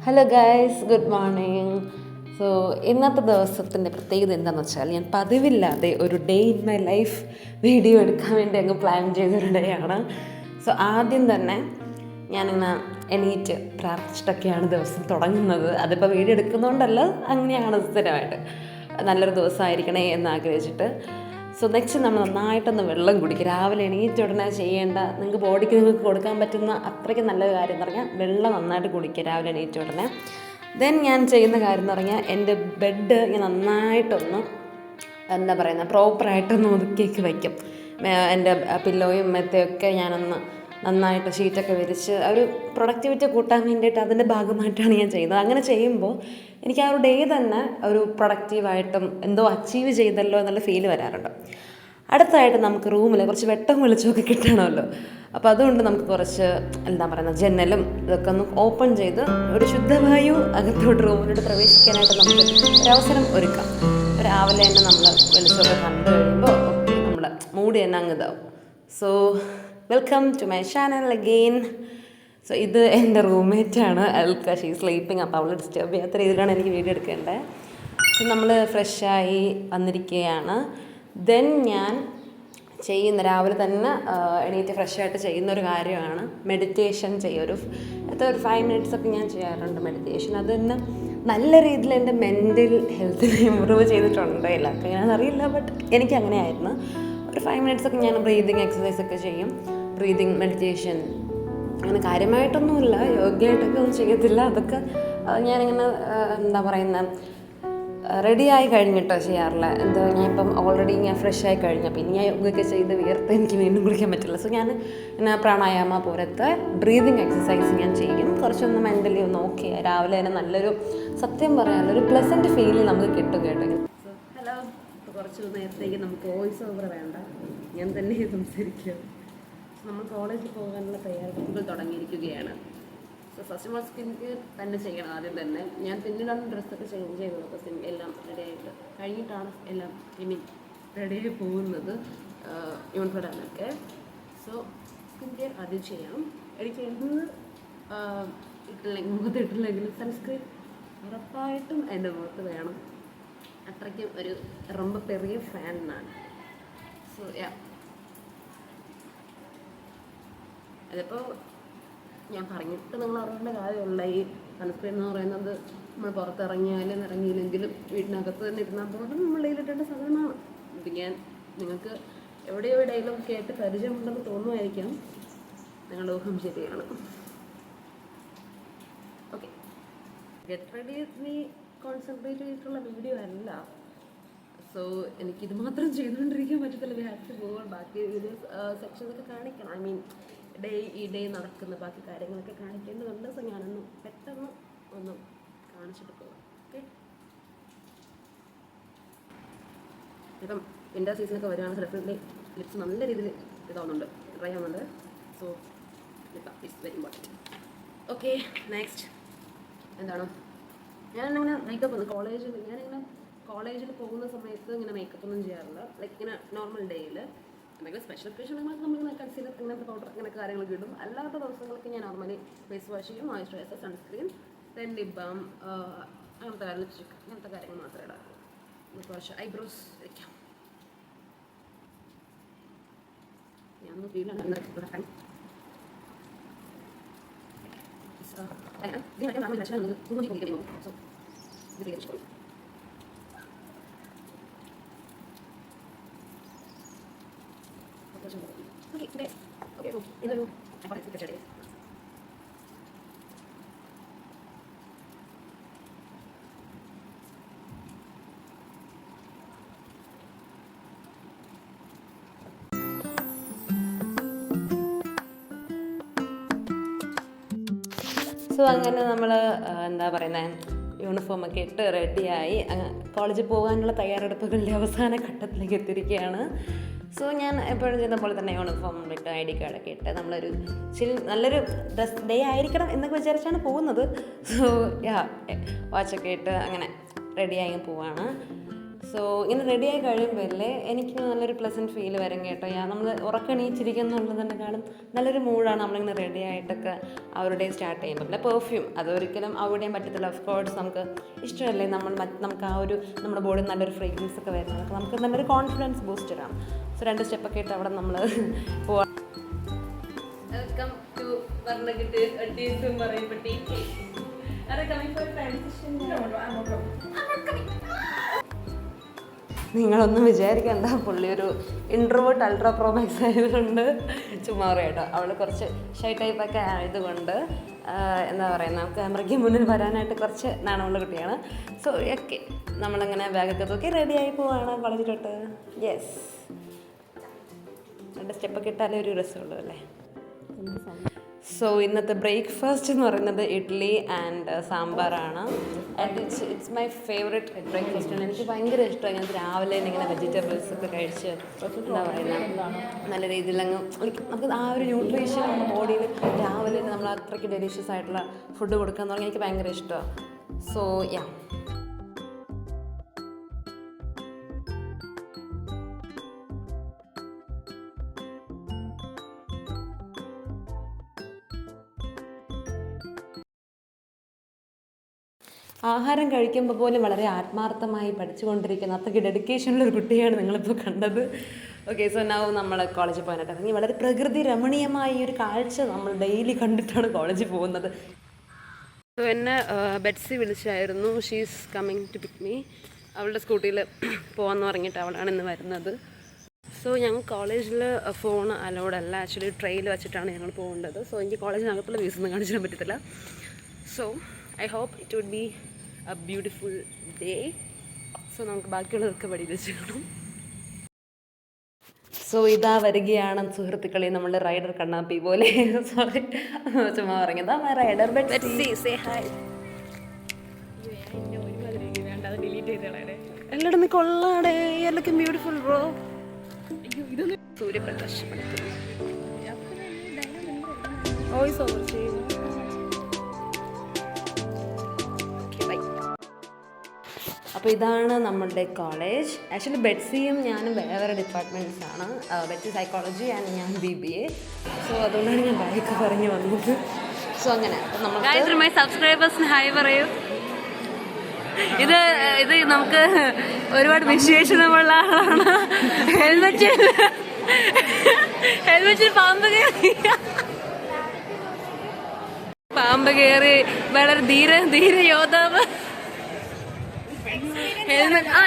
Hello guys, good morning. So ഇന്നത്തെ ദിവസത്തിൻ്റെ പ്രത്യേകത എന്താണെന്ന് വെച്ചാൽ ഞാൻ പതിവില്ലാതെ ഒരു day in my life video എടുക്കാൻ വേണ്ടി അങ്ങ് പ്ലാൻ ചെയ്തൊരു ഡേ ആണ്. സോ ആദ്യം തന്നെ ഞാനിങ്ങനെ എണീറ്റ് പ്രാർത്ഥിച്ചിട്ടൊക്കെയാണ് ദിവസം തുടങ്ങുന്നത്. അതിപ്പോൾ വീഡിയോ എടുക്കുന്നതുകൊണ്ടല്ല, അങ്ങനെയാണ് സ്ഥിരമായിട്ട് നല്ലൊരു ദിവസമായിരിക്കണേ എന്നാഗ്രഹിച്ചിട്ട്. സോ നെക്സ്റ്റ് നമ്മൾ നന്നായിട്ടൊന്ന് വെള്ളം കുടിക്കുക. രാവിലെ എണീറ്റ ഉടനെ ചെയ്യേണ്ട, നിങ്ങൾക്ക് ബോഡിക്ക് നിങ്ങൾക്ക് കൊടുക്കാൻ പറ്റുന്ന അത്രയ്ക്ക് നല്ലൊരു കാര്യം എന്ന് പറഞ്ഞാൽ വെള്ളം നന്നായിട്ട് കുടിക്കുക രാവിലെ എണീറ്റ ഉടനെ. ദെൻ ഞാൻ ചെയ്യുന്ന കാര്യം എന്ന് പറഞ്ഞാൽ എൻ്റെ ബെഡ് ഞാൻ നന്നായിട്ടൊന്ന് എന്താ പറയുന്നത് പ്രോപ്പറായിട്ടൊന്ന് ഒതുക്കിയൊക്കെ വയ്ക്കും. എൻ്റെ പില്ലോയും മെത്തയൊക്കെ ഞാനൊന്ന് നന്നായിട്ട് ഷീറ്റൊക്കെ വിരിച്ച് ഒരു പ്രൊഡക്ടിവിറ്റി കൂട്ടാൻ വേണ്ടിയിട്ട് അതിൻ്റെ ഭാഗമായിട്ടാണ് ഞാൻ ചെയ്യുന്നത്. അങ്ങനെ ചെയ്യുമ്പോൾ എനിക്ക് ആ ഒരു ഡേ തന്നെ ഒരു പ്രൊഡക്റ്റീവായിട്ടും എന്തോ അച്ചീവ് ചെയ്തല്ലോ എന്നുള്ള ഫീൽ വരാറുണ്ട്. അടുത്തതായിട്ട് നമുക്ക് റൂമിൽ കുറച്ച് വെട്ടം വെളിച്ചമൊക്കെ കിട്ടണമല്ലോ. അപ്പോൾ അതുകൊണ്ട് നമുക്ക് കുറച്ച് എന്താ പറയുന്നത് ജനലും ഇതൊക്കെ ഒന്ന് ഓപ്പൺ ചെയ്ത് ഒരു ശുദ്ധവായു അകത്തോട്ട് റൂമിലോട്ട് പ്രവേശിക്കാനായിട്ട് നമുക്ക് ഒരവസരം ഒരുക്കാം. രാവിലെ തന്നെ നമ്മൾ വെളിച്ചമൊക്കെ കണ്ടു കഴിയുമ്പോൾ നമ്മൾ മൂഡ് തന്നെ അങ്ങ് ഇതാവും. So welcome to my channel again. So ഇത് എൻ്റെ റൂംമേറ്റാണ് അൽക്ക. She sleeping. അപ്പോൾ അവൾ ഡിസ്റ്റർബ് ചെയ്യാത്ത രീതിയിലാണ് എനിക്ക് വീഡിയോ എടുക്കേണ്ടത്. സോ നമ്മൾ ഫ്രഷായി വന്നിരിക്കുകയാണ്. ദെൻ ഞാൻ ചെയ്യുന്ന രാവിലെ തന്നെ എണീറ്റ് ഫ്രഷായിട്ട് ചെയ്യുന്നൊരു കാര്യമാണ് മെഡിറ്റേഷൻ ചെയ്യുക. ഒരു 5 minutes ഒക്കെ ഞാൻ ചെയ്യാറുണ്ട് മെഡിറ്റേഷൻ. അത് തന്നെ നല്ല രീതിയിൽ എൻ്റെ മെൻ്റൽ ഹെൽത്തിനെ ഇമ്പ്രൂവ് ചെയ്തിട്ടുണ്ട്. എല്ലാവർക്കും ഞാൻ അറിയില്ല, ബട്ട് എനിക്ക് അങ്ങനെയായിരുന്നു. ഒരു 5 minutes ഒക്കെ ഞാൻ ബ്രീതിങ് എക്സസൈസ് ഒക്കെ ചെയ്യും. ബ്രീതിങ് മെഡിറ്റേഷൻ അങ്ങനെ കാര്യമായിട്ടൊന്നുമില്ല, യോഗയായിട്ടൊക്കെ ഒന്നും ചെയ്യത്തില്ല. അതൊക്കെ ഞാനിങ്ങനെ എന്താ പറയുന്നത് റെഡിയായി കഴിഞ്ഞിട്ടോ ചെയ്യാറില്ല. ഞാൻ ഇപ്പം ഓൾറെഡി ഞാൻ ഫ്രഷായി കഴിഞ്ഞപ്പോൾ ഇനി ഞാൻ യോഗയൊക്കെ ചെയ്ത് വിയർത്ത് എനിക്ക് വീണ്ടും കുളിക്കാൻ പറ്റില്ല. സോ ഞാൻ ഇങ്ങനെ പ്രാണായാമ പോലത്തെ ബ്രീതിങ് എക്സസൈസ് ഞാൻ ചെയ്യും. കുറച്ചൊന്ന് മെൻ്റലി ഒന്ന് ഓക്കെ രാവിലെ തന്നെ നല്ലൊരു സത്യം പറയാനൊരു പ്ലസൻറ്റ് ഫീൽ നമുക്ക് കിട്ടും കേട്ടോ. ഹലോ, ഇപ്പോൾ കുറച്ച് നേരത്തേക്ക് നമുക്ക് വോയിസ് ഓവർ വേണ്ട, ഞാൻ തന്നെ സംസാരിക്കുക. നമ്മൾ കോളേജിൽ പോകാനുള്ള തയ്യാറെടുപ്പുകൾ തുടങ്ങിയിരിക്കുകയാണ്. So first of all skin care തന്നെ ചെയ്യണം ആദ്യം തന്നെ. ഞാൻ പിന്നീടാണ് ഡ്രസ്സൊക്കെ ചേഞ്ച് ചെയ്തത്. അപ്പോൾ എല്ലാം റെഡിയായിട്ട് കഴിഞ്ഞിട്ടാണ് എല്ലാം റെഡിയായി പോകുന്നത് യൂണിഫോം ഇടാനൊക്കെ. സോ സ്കിൻ കെയർ ആദ്യം ചെയ്യാം. എനിക്ക് എന്ത് മുഖത്ത് ഇട്ടില്ലെങ്കിലും സൺസ്ക്രീൻ ഉറപ്പായിട്ടും എൻ്റെ മുഖത്ത് വേണം. അത്രയ്ക്കും ഒരു ரொம்ப പെറിയ ഫാനാണ്. സോ അതിപ്പോൾ ഞാൻ പറഞ്ഞിട്ട് നിങ്ങൾ അറിയേണ്ട കാര്യമുള്ള ഈ സൺസ്ക്രീൻ എന്ന് പറയുന്നത് നമ്മൾ പുറത്തിറങ്ങിയാലും ഇറങ്ങിയില്ലെങ്കിലും വീട്ടിനകത്ത് തന്നെ ഇരുന്നാൽ പോലും നമ്മൾ ഇടേണ്ട സാധനമാണ്. ഇത് ഞാൻ നിങ്ങൾക്ക് എവിടെയോ ഇടയിലും കേട്ട് പരിചയമുണ്ടെന്ന് തോന്നുമായിരിക്കാം. നിങ്ങളുടെ ഊഹം ശരിയാണ്. ഓക്കെ, ഗെറ്റ് റെഡി നീ കോൺസെൻട്രേറ്റ് ചെയ്തിട്ടുള്ള വീഡിയോ അല്ല. സോ എനിക്കിത് മാത്രം ചെയ്തുകൊണ്ടിരിക്കാൻ പറ്റത്തില്ല. We have to go on. ബാക്കി വീഡിയോസ് സെക്ഷനൊക്കെ കാണിക്കണം. ഐ മീൻ ഈ ഡേ നടക്കുന്ന ബാക്കി കാര്യങ്ങളൊക്കെ കാണിക്കേണ്ടതുണ്ട്. സോ ഞാനൊന്ന് പെട്ടെന്ന് ഒന്ന് കാണിച്ചിട്ട് പോകാം. ഓക്കെ, ഇപ്പം വിൻ്റർ സീസണൊക്കെ വരുവാണെങ്കിൽ ഡെഫിനറ്റ്ലി ലിപ്സ് നല്ല രീതിയിൽ ഇതാവുന്നുണ്ട്, ട്രൈ ആവുന്നുണ്ട്. So lip is very important. Okay, next എന്താണ്, ഞാനിങ്ങനെ മേക്കപ്പ് ഞാനിങ്ങനെ കോളേജിൽ പോകുന്ന സമയത്ത് ഇങ്ങനെ മേക്കപ്പ് ഒന്നും ചെയ്യാറില്ല. ലൈക്ക് ഇങ്ങനെ നോർമൽ ഡേയിൽ എന്തെങ്കിലും സ്പെഷ്യൽ ഒക്കേഷൻ നമ്മൾ കൺസീലർ ഇങ്ങനത്തെ പൗഡർ അങ്ങനത്തെ കാര്യങ്ങളൊക്കെ ഇടും. അല്ലാത്ത ദിവസങ്ങൾക്ക് ഞാൻ നോർമലി ഫേസ് വാഷ് ചെയ്യും, moisturiser, sunscreen, then lip balm, അങ്ങനത്തെ കാര്യം, ലിപ്സ്റ്റിക്, അങ്ങനത്തെ കാര്യങ്ങൾ മാത്രമേ ഇടാറുള്ളൂ. നമുക്ക് കുറച്ച് ഐബ്രോസ് വയ്ക്കാം. ഞാൻ ഫീലാണ് ഇതൊരു സോ അങ്ങനെ നമ്മൾ എന്താ പറയുന്നത് യൂണിഫോമൊക്കെ ഇട്ട് റെഡിയായി കോളേജിൽ പോകാനുള്ള തയ്യാറെടുപ്പുകളുടെ അവസാന ഘട്ടത്തിലേക്ക് എത്തിയിരിക്കുകയാണ്. സോ ഞാൻ എപ്പോഴും ചെയ്യുന്ന പോലെ തന്നെ യൂണിഫോം ഇട്ട് ID കാർഡൊക്കെ ഇട്ട് നമ്മളൊരു നല്ലൊരു ഡേ ആയിരിക്കണം എന്നൊക്കെ വിചാരിച്ചാണ് പോകുന്നത്. സോ വാച്ചൊക്കെ ഇട്ട് അങ്ങനെ റെഡിയായി പോവാണ്. സോ ഇങ്ങനെ റെഡിയായി കഴിയുമ്പോഴല്ലേ എനിക്ക് നല്ലൊരു പ്ലസൻറ്റ് ഫീൽ വരും കേട്ടോ. നമ്മൾ ഉറക്കണീച്ചിരിക്കുന്നുള്ളതിനെക്കാളും നല്ലൊരു മൂഡാണ് നമ്മളിങ്ങനെ റെഡി ആയിട്ടൊക്കെ ആ ഒരു ഡേ സ്റ്റാർട്ട് ചെയ്യുമ്പോൾ. പിന്നെ പെർഫ്യൂം അതൊരിക്കലും അവോയ്ഡ് ചെയ്യാൻ പറ്റത്തില്ല. ഓഫ് കോഴ്സ് നമുക്ക് ഇഷ്ടമല്ലേ നമുക്ക് ആ ഒരു നമ്മുടെ ബോഡി നല്ലൊരു ഫ്രേഗ്രൻസ് ഒക്കെ വരുന്നത് നമുക്ക് നല്ലൊരു കോൺഫിഡൻസ് ബൂസ്റ്ററാണ്. സോ 2 സ്റ്റെപ്പൊക്കെ ഇട്ട് അവിടെ നമ്മൾ പോവാം. വെൽക്കം ടു വർണ്ണകിട്ട് അഡീസും പറയപ്പെട്ടി. നിങ്ങളൊന്നും വിചാരിക്കണ്ട, പുള്ളി ഒരു ഇൻട്രോവേർട്ട് അൾട്രാ പ്രോമാക്സ് ആയതുകൊണ്ട് ചുമ്മാ കേട്ടോ. അവൾ കുറച്ച് ഷൈ ടൈപ്പൊക്കെ ആയതുകൊണ്ട് എന്താ പറയുക, ക്യാമറയ്ക്ക് മുന്നിൽ വരാനായിട്ട് കുറച്ച് നാണമുള്ള കുട്ടിയാണ്. സോ ഓക്കെ, നമ്മളിങ്ങനെ ബാഗൊക്കെ തൂക്കി റെഡിയായി പോവാണ് കോളേജിലോട്ട്. യെസ്, 2 സ്റ്റെപ്പൊക്കെ ഇട്ടാലേ ഒരു രസമുള്ളൂ അല്ലേ. സോ ഇന്നത്തെ ബ്രേക്ക്ഫാസ്റ്റ് എന്ന് പറയുന്നത് ഇഡ്ഡലി ആൻഡ് സാമ്പാറാണ്. And it's my favourite breakfast ആണ്. എനിക്ക് ഭയങ്കര ഇഷ്ടമാണ്. ഞാൻ രാവിലെ ഇങ്ങനെ വെജിറ്റബിൾസ് ഒക്കെ കഴിച്ച് എന്താ പറയുക, നല്ല രീതിയിൽ നമുക്ക് ആ ഒരു ന്യൂട്രീഷൻ നമ്മുടെ ബോഡിയിൽ രാവിലെ നമ്മൾ അത്രയ്ക്ക് ഡെലീഷ്യസ് ആയിട്ടുള്ള ഫുഡ് കൊടുക്കുക എന്ന് പറഞ്ഞാൽ എനിക്ക് ഭയങ്കര ഇഷ്ടമാണ്. സോ യാ, ആഹാരം കഴിക്കുമ്പോൾ പോലും വളരെ ആത്മാർത്ഥമായി പഠിച്ചുകൊണ്ടിരിക്കുന്ന അത്രയ്ക്ക് ഡെഡിക്കേഷനുള്ളൊരു കുട്ടിയാണ് നിങ്ങളിപ്പോൾ കണ്ടത്. ഓക്കെ, സോ നൗ നമ്മൾ കോളേജിൽ പോകാനായിട്ട് ഇറങ്ങി. വളരെ പ്രകൃതി രമണീയമായ ഈ ഒരു കാഴ്ച നമ്മൾ ഡെയിലി കണ്ടിട്ടാണ് കോളേജിൽ പോകുന്നത്. സോ എന്നെ ബെറ്റ്സി വിളിച്ചായിരുന്നു. She's coming to pick me. അവളുടെ സ്കൂട്ടിയിൽ പോകാമെന്ന് പറഞ്ഞിട്ട് അവളാണ് ഇന്ന് വരുന്നത്. സോ ഞങ്ങൾ കോളേജിൽ ഫോൺ അലൗഡ് അല്ല. ആക്ച്വലി ട്രെയിൽ വെച്ചിട്ടാണ് ഞങ്ങൾ പോകേണ്ടത്. സോ എനിക്ക് കോളേജിനകത്തുള്ള വ്യൂസ് ഒന്നും കാണിച്ചിടാൻ പറ്റത്തില്ല. So I hope it would be a beautiful day. So നമുക്ക് ബാക്കിയുള്ളവർക്ക് വഴി വെച്ച് കാണും. സോ ഇതാ വരികയാണ് സുഹൃത്തുക്കളെ നമ്മളുടെ റൈഡർ കണ്ണാപ്പി പോലെ. സോറി, ചുമ്മാ പറഞ്ഞതാ റൈഡർ. എല്ലായിടും നീ കൊള്ളാടേ, എല്ലാവർക്കും beautiful bro. Suryaprakash voice over ചെയ്യുന്നു. അപ്പോൾ ഇതാണ് നമ്മളുടെ കോളേജ്. ആക്ച്വലി ബെറ്റ്സിയും ഞാനും വേറെ ഡിപ്പാർട്ട്മെൻറ്റ്സാണ്. ബെറ്റ്സി സൈക്കോളജി ആൻഡ് ഞാൻ BBA. സോ അതുകൊണ്ടാണ് ഞാൻ ബൈക്ക് പറഞ്ഞു വന്നത്. സോ അങ്ങനെ നമ്മൾ സബ്സ്ക്രൈബേഴ്സിന് ഹായ് പറയൂ. ഇത് നമുക്ക് ഒരുപാട് വിശേഷമുള്ള ആളാണ്. ഹെൽമെറ്റിൽ പാമ്പ് കയറി വളരെ ധീര യോദ്ധാവ്.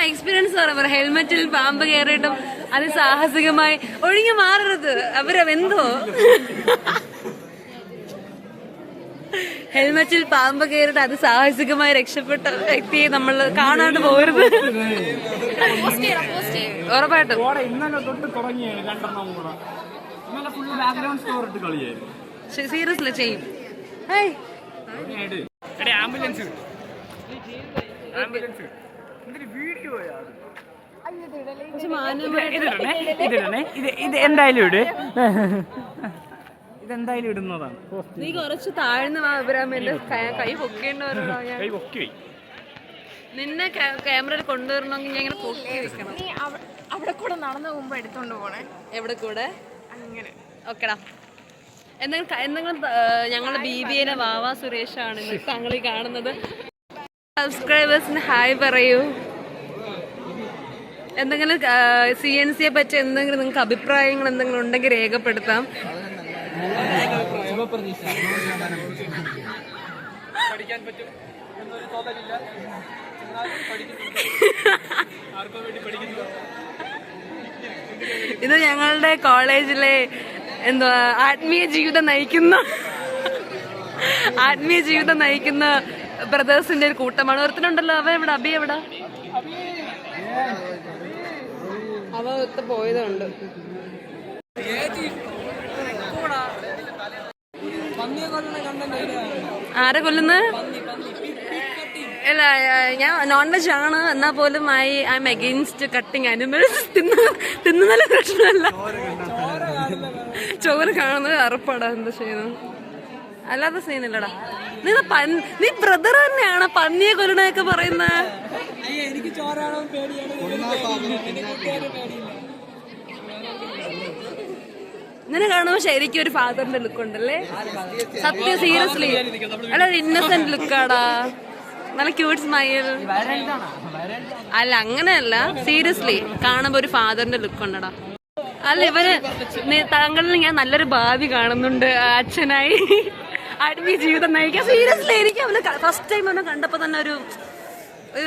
എക്സ്പീരിയൻസ് പറയാം. ഹെൽമെറ്റിൽ പാമ്പ് കയറിയിട്ടും അത് സാഹസികമായി ഒഴിഞ്ഞു മാറരുത്. അവരെന്തോ ഹെൽമെറ്റിൽ പാമ്പ് കയറിയിട്ട് അത് സാഹസികമായി രക്ഷപ്പെട്ട വ്യക്തിയെ നമ്മൾ കാണാണ്ട് പോകരുത്. ഉറപ്പായിട്ടും സീരിയസ്ലി ചെയ്യും. ഇത് എന്തായാലും ഇട്, ഇതെന്തായാലും ഇടുന്നതാണ്. നീ കുറച്ച് താഴ്ന്ന കൈ പൊക്കേണ്ടവരോടാ. കൈ പൊക്കി നിന്നെ ക്യാമറയിൽ കൊണ്ടുവരണമെങ്കിൽ ഞാൻ ഇങ്ങനെ പൊക്കി വെക്കണം. നീ അവിടെ കൂടെ നടന്നു പോകുമ്പോ എടുത്തോണ്ട് പോണേ. എവിടെ കൂടെ? അങ്ങനെ ഓക്കെടാ. എന്തെങ്കിലും ഞങ്ങളുടെ BBA വാവാ സുരേഷാണ് താങ്കൾ ഈ കാണുന്നത്. സബ്സ്ക്രൈബേഴ്സിന് ഹായ് പറയൂ. എന്തെങ്കിലും CNCയെ പറ്റി എന്തെങ്കിലും നിങ്ങൾക്ക് അഭിപ്രായങ്ങൾ എന്തെങ്കിലും ഉണ്ടെങ്കിൽ രേഖപ്പെടുത്താം. ഇത് ഞങ്ങളുടെ കോളേജിലെ എന്തുവാ ആത്മീയ ജീവിതം നയിക്കുന്ന ബ്രദേഴ്സിന്റെ ഒരു കൂട്ടമാണ്. ഒരുത്തനുണ്ടല്ലോ, അവ എവിടെ? അബി എവിടെ? അവ ഒത്ത് പോയതുണ്ട്. ആരെ കൊല്ലുന്നത്? അല്ല, ഞാൻ നോൺ വെജ് ആണ്. എന്നാൽ പോലും I'm against cutting animals. തിന്നുന്നല്ല പ്രശ്നമല്ല, ചോറ് കാണുന്നത് അറപ്പാടാ. എന്താ ചെയ്യുന്നു? അല്ലാതെ സീനില്ലടാ. നീ ബ്രദർ തന്നെയാണ് പന്നിയെ കൊല്ലണൊക്കെ പറയുന്നത്. എനിക്ക് ചോറാണോ പേടിയാണ് ഇങ്ങനെ കാണുമ്പോൾ ശരിക്കും ഒരു ഫാദറിന്റെ ലുക്ക് ഉണ്ടല്ലേ സത്യം സീരിയസ്ലി അല്ല ഇന്നസെന്റ് ലുക്കാടാ നല്ല ക്യൂട്ട് സ്മൈൽ അല്ല അങ്ങനെയല്ല സീരിയസ്ലി കാണുമ്പോ ഒരു ഫാദറിന്റെ ലുക്ക് ഉണ്ടടാ അല്ല ഇവര് താങ്കളിൽ ഞാൻ നല്ലൊരു ഭാവി കാണുന്നുണ്ട് അച്ഛനായി ആത്മീയ ജീവിതം നയിക്കാൻ സീരിയസ്ലി എനിക്ക് അവനെ ഫസ്റ്റ് ടൈം അവനെ കണ്ടപ്പോ തന്നെ ഒരു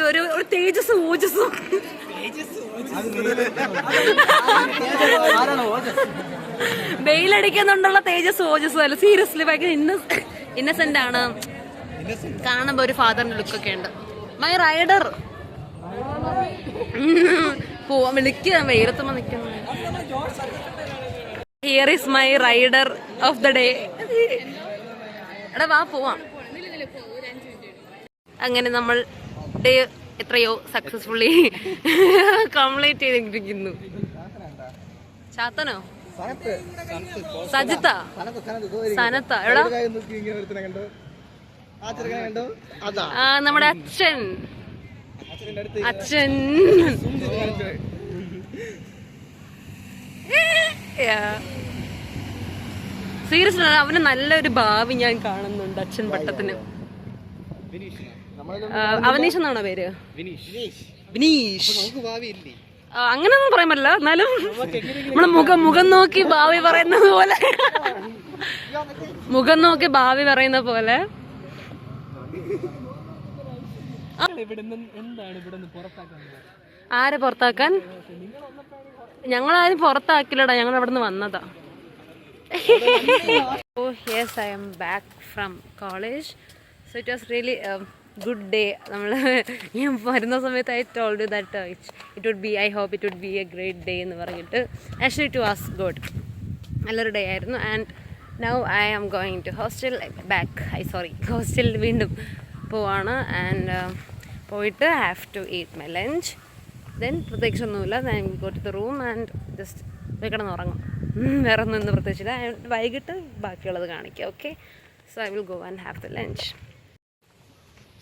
ഒരു ഒരു തേജസ് ഓജസ്സും വെയിലടിക്കുന്നുണ്ടുള്ള തേജസ് ഓജസ്സും അല്ല സീരിയസ്ലി ഭയങ്കര ഇന്നസെന്റ് ആണ് കാണുമ്പോ ഒരു ഫാദറിന്റെ ലുക്കൊക്കെ ഉണ്ട് മൈ റൈഡർ പോവാൻ വിളിക്കുക വെയിലത്തുമ്പോ നിൽക്കുന്നു here is my rider of the day എടാ വാ പോവാം അങ്ങനെ നമ്മൾ ഡേ എത്രയോ സക്സസ്ഫുള്ളി കംപ്ലീറ്റ് ചെയ്തിരിക്കുന്നു ചാത്തനോ സജിത്ത സനത്ത എടാ നമ്മുടെ അച്ഛൻ അച്ഛൻ സീരിയസ്ലി അവന് നല്ലൊരു ഭാവി ഞാൻ കാണുന്നുണ്ട് അച്ഛൻ പട്ടത്തിന് അവനീഷ് എന്നാണോ പേര് വിനീഷ് അങ്ങനെയൊന്നും പറയാൻ പറ്റില്ല എന്നാലും നമ്മള് മുഖം നോക്കി ഭാവി പറയുന്നത് പോലെ മുഖം നോക്കി ഭാവി പറയുന്ന പോലെ ആരെ പുറത്താക്കാൻ ഞങ്ങളാരും പുറത്താക്കില്ലടാ ഞങ്ങൾ അവിടെ നിന്ന് വന്നതാ Oh yes, I am back from college. So it was really a good day. ഞാൻ വരുന്ന സമയത്ത് I told you that I hope it would be a great day എന്ന് പറഞ്ഞിട്ട് actually it was good. നല്ലൊരു ഡേ ആയിരുന്നു and now I am going to hostel ഹോസ്റ്റലിൽ വീണ്ടും പോവാണ് ആൻഡ് പോയിട്ട് I have to eat my lunch. Then പ്രത്യേകിച്ചൊന്നുമില്ല ഞാൻ go to the room and just കിടന്നുറങ്ങും വേറെ ഒന്നും ഇന്ന് പ്രത്യേകിച്ചില്ല വൈകിട്ട് ബാക്കിയുള്ളത് കാണിക്കാം okay so I will go and have the lunch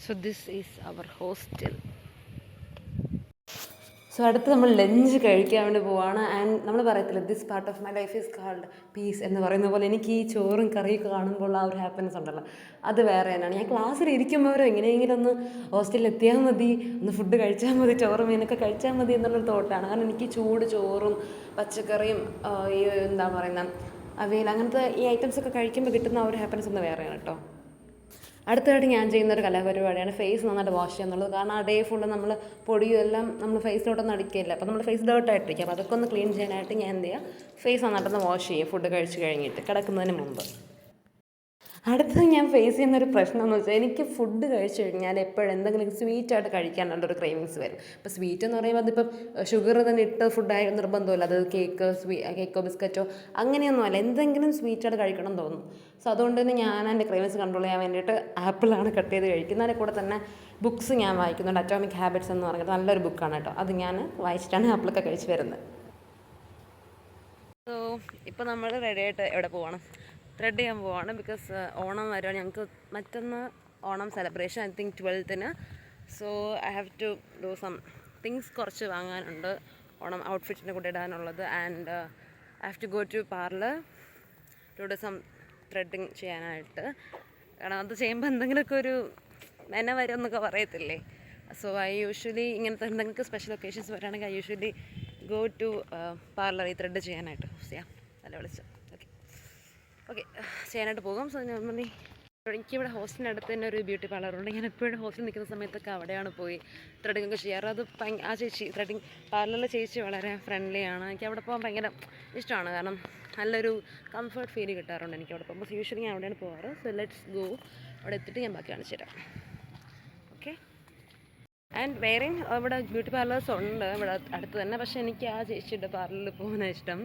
so this is our hostel so അടുത്ത് നമ്മൾ ലഞ്ച് കഴിക്കാൻ വേണ്ടി പോവാണ് ആൻഡ് നമ്മൾ പറയത്തില്ല this part of my life is called peace എന്ന് പറയുന്ന പോലെ എനിക്ക് ഈ ചോറും കറിയൊക്കെ കാണുമ്പോൾ ആ ഒരു ഹാപ്പിനെസ് ഉണ്ടല്ലോ അത് വേറെ തന്നെയാണ് ഞാൻ ക്ലാസ്സിൽ ഇരിക്കുമ്പോഴോ എങ്ങനെയെങ്കിലും ഒന്ന് ഹോസ്റ്റലിൽ എത്തിയാൽ മതി ഒന്ന് ഫുഡ് കഴിച്ചാൽ മതി ചോറും മീനൊക്കെ കഴിച്ചാൽ മതി എന്നുള്ളൊരു തോട്ടാണ് കാരണം എനിക്ക് ചൂട് ചോറും പച്ചക്കറിയും ഈ എന്താ പറയുന്ന അവയിൽ അങ്ങനത്തെ ഈ ഐറ്റംസൊക്കെ കഴിക്കുമ്പോൾ കിട്ടുന്ന ആ ഒരു ഹാപ്പിനെസ് ഒന്ന് വേറെയാണ് കേട്ടോ അടുത്തതായിട്ട് ഞാൻ ചെയ്യുന്നൊരു കലാപരിപാടിയാണ് ഫേസ് നന്നായിട്ട് വാഷ് ചെയ്യുക എന്നുള്ളത് കാരണം ആ ഡേ ഫുള്ള് നമ്മൾ പൊടിയും എല്ലാം നമ്മൾ ഫേസിലോട്ടൊന്നും അടിക്കില്ല അപ്പോൾ നമ്മൾ ഫേസ് ഡേർട്ടായിട്ടിരിക്കും അപ്പോൾ അതൊക്കെ ഒന്ന് ക്ലീൻ ചെയ്യാനായിട്ട് ഞാൻ എന്ത് ചെയ്യുക ഫേസ് നന്നായിട്ടൊന്ന് വാഷ് ചെയ്യും ഫുഡ് കഴിച്ച് കഴിഞ്ഞിട്ട് കിടക്കുന്നതിന് മുമ്പ് അടുത്തത് ഞാൻ ഫേസ് ചെയ്യുന്നൊരു പ്രശ്നം എന്ന് വെച്ചാൽ എനിക്ക് ഫുഡ് കഴിച്ച് കഴിഞ്ഞാൽ എപ്പോഴും എന്തെങ്കിലും സ്വീറ്റായിട്ട് കഴിക്കാനുള്ളൊരു ക്രേവിങ്സ് വരും ഇപ്പോൾ സ്വീറ്റ് എന്ന് പറയുമ്പോൾ അതിപ്പം ഷുഗർ തന്നെ ഇട്ട ഫുഡായ നിർബന്ധമില്ല അത് കേക്കോ ബിസ്ക്കറ്റോ അങ്ങനെയൊന്നുമല്ല എന്തെങ്കിലും സ്വീറ്റായിട്ട് കഴിക്കണം എന്ന് തോന്നും സോ അതുകൊണ്ട് തന്നെ ഞാൻ എൻ്റെ ക്രേവിങ്സ് കൺട്രോൾ ചെയ്യാൻ വേണ്ടിയിട്ട് ആപ്പിളാണ് കട്ട് ചെയ്ത് കഴിക്കുന്നത് അതിൻ്റെ കൂടെ തന്നെ ബുക്സ് ഞാൻ വായിക്കുന്നുണ്ട് അറ്റോമിക് ഹാബിറ്റ്സ് എന്ന് പറഞ്ഞിട്ട് നല്ലൊരു ബുക്കാണ് കേട്ടോ അത് ഞാൻ വായിച്ചിട്ടാണ് ആപ്പിളൊക്കെ കഴിച്ച് വരുന്നത് സോ ഇപ്പോൾ നമ്മൾ റെഡിയായിട്ട് എവിടെ പോകണം ത്രെഡ് ചെയ്യാൻ പോവാണ് ബിക്കോസ് ഓണം വരുവാണ് ഞങ്ങൾക്ക് മറ്റൊന്ന് Onam celebration I think 12th so I have to do some things കുറച്ച് വാങ്ങാനുണ്ട് ഓണം ഔട്ട്ഫിറ്റിൻ്റെ കൂടെ ഇടാനുള്ളത് and I have to go to parlour to do some threading ചെയ്യാനായിട്ട് കാരണം അത് ചെയ്യുമ്പോൾ എന്തെങ്കിലുമൊക്കെ ഒരു മെന വരും എന്നൊക്കെ പറയത്തില്ലേ സോ ഐ യൂഷ്വലി ഇങ്ങനത്തെ എന്തെങ്കിലും സ്പെഷ്യൽ ഒക്കേഷൻസ് വരികയാണെങ്കിൽ I usually go to parlour ഈ ത്രെഡ് ചെയ്യാനായിട്ട് ചെയ്യാം അല്ല വിളിച്ചു ഓക്കെ ചെയ്യാനായിട്ട് പോകും സോ നോർമലി എനിക്കിവിടെ ഹോസ്റ്റലിൻ്റെ അടുത്ത് തന്നെ ഒരു ബ്യൂട്ടി പാർലറുണ്ട് ഞാൻ എപ്പോഴും ഹോസ്റ്റലിൽ നിൽക്കുന്ന സമയത്തൊക്കെ അവിടെയാണ് പോയി ത്രെഡിങ് ഒക്കെ ചെയ്യാറ് അത് ആ ചേച്ചി ത്രെഡിങ് പാർലറിലെ ചേച്ചി വളരെ ഫ്രണ്ട്ലിയാണ് എനിക്ക് അവിടെ പോകാൻ ഭയങ്കര ഇഷ്ടമാണ് കാരണം നല്ലൊരു കംഫർട്ട് ഫീൽ കിട്ടാറുണ്ട് എനിക്ക് അവിടെ പോകുമ്പോൾ യൂഷ്വലി ഞാൻ അവിടെയാണ് പോകാറ് സോ ലെറ്റ്സ് ഗോ അവിടെ എത്തിയിട്ട് ഞാൻ ബാക്കി കാണിച്ചു തരാം ഓക്കെ ആൻഡ് വേറെയും ഇവിടെ ബ്യൂട്ടി പാർലേഴ്സ് ഉണ്ട് ഇവിടെ അടുത്ത് തന്നെ പക്ഷേ എനിക്ക് ആ ചേച്ചിയുടെ പാർലറിൽ പോകുന്ന ഇഷ്ടം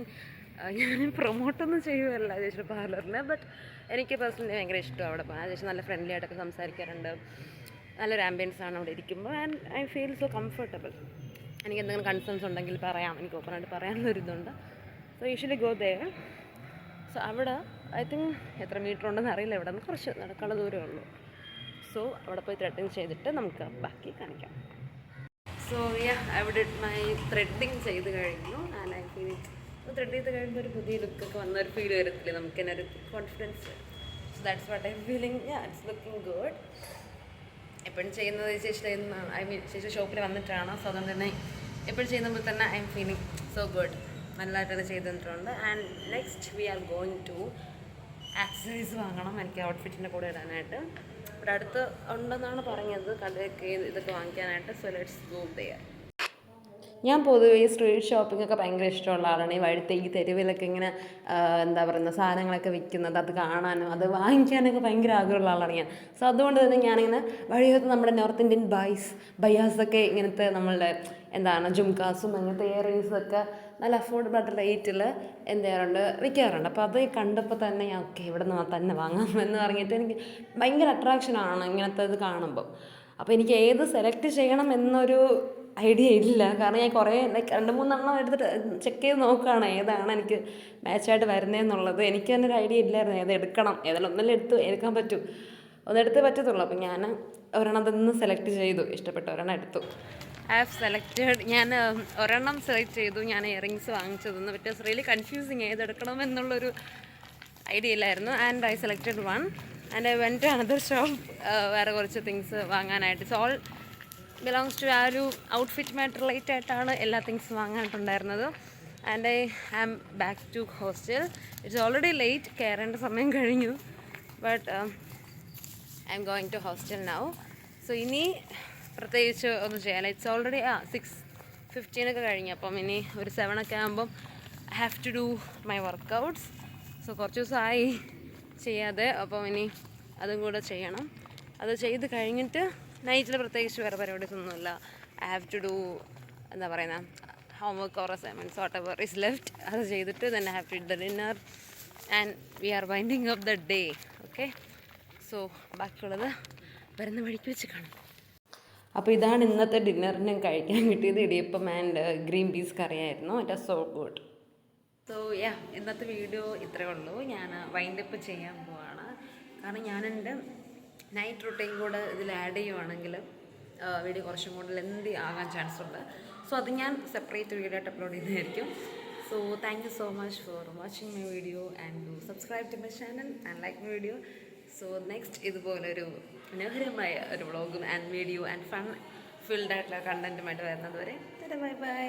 ഞാൻ പ്രൊമോട്ടൊന്നും ചെയ്യുമല്ല ചേച്ചിയുടെ പാർലറിൽ ബട്ട് എനിക്ക് പേഴ്സണലി ഭയങ്കര ഇഷ്ടമാണ് അവിടെ പോകാൻ ചേച്ചി നല്ല ഫ്രണ്ട്ലി ആയിട്ടൊക്കെ സംസാരിക്കാറുണ്ട് നല്ലൊരു ആംബിയൻസ് ആണ് അവിടെ ഇരിക്കുമ്പോൾ and I feel so comfortable എനിക്ക് എന്തെങ്കിലും കൺസേൺസ് ഉണ്ടെങ്കിൽ പറയാം എനിക്ക് ഓപ്പണായിട്ട് പറയാനുള്ളൊരിതുണ്ട് so usually go there so അവിടെ ഐ തിങ്ക് എത്ര മീറ്റർ ഉണ്ടെന്ന് അറിയില്ല ഇവിടെ നിന്ന് കുറച്ച് നടക്കാനുള്ള ദൂരമേ ഉള്ളൂ സോ അവിടെ പോയി ത്രെഡിങ് ചെയ്തിട്ട് നമുക്ക് ബാക്കി കാണിക്കാം so I did my threading ചെയ്ത് കഴിഞ്ഞു. ആൻഡ് ഐ ഫീൽ ത്രെഡ് ചെയ്ത് കഴിയുമ്പോൾ ഒരു പുതിയ ലുക്കൊക്കെ വന്നൊരു ഫീൽ വരത്തില്ലേ, നമുക്ക് തന്നെ ഒരു confidence. So that's what I feeling. It's looking good. എപ്പോഴും ചെയ്യുന്നത് ചേച്ചി ഐ മീൻ ചേച്ചി ഷോപ്പിൽ വന്നിട്ടാണ്. സോ അതുകൊണ്ട് തന്നെ എപ്പോഴും ചെയ്യുമ്പോൾ തന്നെ I'm feeling so good. നല്ലതായിട്ടത് ചെയ്ത് തന്നിട്ടുണ്ട്. And next we are going to accessories വാങ്ങണം എനിക്ക് ഔട്ട്ഫിറ്റിൻ്റെ കൂടെ ഇടാനായിട്ട്. ഇവിടെ അടുത്ത് ഉണ്ടെന്നാണ് പറഞ്ഞത് കടയൊക്കെ ഇതൊക്കെ വാങ്ങിക്കാനായിട്ട്. So let's go there. ഞാൻ പൊതുവേ ഈ സ്ട്രീറ്റ് ഷോപ്പിംഗ് ഒക്കെ ഭയങ്കര ഇഷ്ടമുള്ള ആളാണ്. ഈ വഴുത്തെ ഈ തെരുവിലൊക്കെ ഇങ്ങനെ എന്താ പറയുക സാധനങ്ങളൊക്കെ വിൽക്കുന്നത് അത് കാണാനും അത് വാങ്ങിക്കാനൊക്കെ ഭയങ്കര ആഗ്രഹമുള്ള ആളാണ് ഞാൻ. സോ അതുകൊണ്ട് തന്നെ ഞാനിങ്ങനെ വഴിയോരത്ത് നമ്മുടെ നോർത്ത് ഇന്ത്യൻ ബയ്യാസൊക്കെ ഇങ്ങനത്തെ നമ്മളുടെ എന്താണ് ജുംകാസും അങ്ങനത്തെ ഇയറിങ്സൊക്കെ നല്ല അഫോർഡബിൾ റേറ്റിൽ എന്ത് ചെയ്യാറുണ്ട് വിൽക്കാറുണ്ട്. അപ്പോൾ അത് കണ്ടപ്പോൾ തന്നെ ഞാൻ ഓക്കെ ഇവിടെ നിന്ന് തന്നെ വാങ്ങാം എന്ന് പറഞ്ഞിട്ട് എനിക്ക് ഭയങ്കര അട്രാക്ഷനാണ് ഇങ്ങനത്തെ ഇത് കാണുമ്പം. അപ്പോൾ എനിക്ക് ഏത് സെലക്ട് ചെയ്യണം എന്നൊരു ഐഡിയ ഇല്ല. കാരണം ഞാൻ കുറേ 2-3 എടുത്തിട്ട് ചെക്ക് ചെയ്ത് നോക്കുകയാണ് ഏതാണ് എനിക്ക് മാച്ചായിട്ട് വരുന്നതെന്നുള്ളത്. എനിക്ക് തന്നെ ഒരു ഐഡിയ ഇല്ലായിരുന്നു ഏത് എടുക്കണം. ഏതെങ്കിലും ഒന്നെല്ലാം എടുക്കാൻ പറ്റൂ, ഒന്നെടുത്തേ പറ്റത്തുള്ളൂ. അപ്പോൾ ഞാൻ ഒരെണ്ണം അതൊന്ന് സെലക്ട് ചെയ്തു, ഇഷ്ടപ്പെട്ട ഒരെണ്ണം എടുത്തു. I have selected. ഞാൻ ഒരെണ്ണം സെലക്ട് ചെയ്തു. ഞാൻ ഇയറിങ്സ് വാങ്ങിച്ചതെന്ന് പറ്റും. ഇറ്റ്സ് റിയലി കൺഫ്യൂസിങ് ഏതെടുക്കണം എന്നുള്ളൊരു ഐഡിയ ഇല്ലായിരുന്നു. And I selected one and I went to another shop വേറെ കുറച്ച് തിങ്സ് വാങ്ങാനായിട്ട്. ഇറ്റ്സ് ഓൾ ബിലോങ്സ് ടു ആ ഒരു ഔട്ട്ഫിറ്റുമായിട്ട് റിലേറ്റ് ആയിട്ടാണ് എല്ലാ തിങ്സും വാങ്ങാനായിട്ടുണ്ടായിരുന്നത്. And I am back to hostel. It's already late, കയറേണ്ട സമയം കഴിഞ്ഞു. But I'm going to hostel now. So ഇനി പ്രത്യേകിച്ച് ഒന്നും ചെയ്യാനില്ല. ഇറ്റ്സ് ഓൾറെഡി 6:15 കഴിഞ്ഞു. അപ്പം ഇനി ഒരു 7 ആകുമ്പം I have to do my workouts. So കുറച്ച് ദിവസമായി ചെയ്യാതെ, അപ്പം ഇനി അതും കൂടെ ചെയ്യണം. അത് ചെയ്ത് കഴിഞ്ഞിട്ട് നൈറ്റിൽ പ്രത്യേകിച്ച് വേറെ പരിപാടീസ് ഒന്നുമില്ല. ഐ ഹാവ് ടു ഡു എന്താ പറയുന്ന homework or assignments what ever is left. അത് ചെയ്തിട്ട് then I have to eat the dinner and we are winding up the day. Okay, so ബാക്കിയുള്ളത് വരുന്ന വഴിക്ക് വെച്ച് കാണാം. അപ്പോൾ ഇതാണ് ഇന്നത്തെ ഡിന്നറിന് കഴിക്കാൻ കിട്ടിയത്. ഇടിയപ്പം ആൻഡ് ഗ്രീൻ പീസ് കറിയായിരുന്നു. It was so good. So ഇന്നത്തെ വീഡിയോ ഇത്രയേ ഉള്ളൂ. ഞാൻ വൈൻഡപ്പ് ചെയ്യാൻ പോവാണ്. കാരണം ഞാൻ എൻ്റെ നൈറ്റ് റൂട്ടീൻ കൂടെ ഇതിൽ ആഡ് ചെയ്യുവാണെങ്കിൽ വീഡിയോ കുറച്ചും കൂടെ ലെന്തി ആകാൻ ചാൻസ് ഉണ്ട്. സോ അത് ഞാൻ സെപ്പറേറ്റ് വീഡിയോ ആയിട്ട് അപ്ലോഡ് ചെയ്യുന്നതായിരിക്കും. So thank you so much for watching my video and do subscribe to my channel and like my video. So next ഇതുപോലൊരു മനോഹരമായ ഒരു വ്ളോഗും and video and fun filled ആയിട്ടുള്ള കണ്ടൻറ്റുമായിട്ട് വരുന്നത് വരെ ബൈ ബൈ.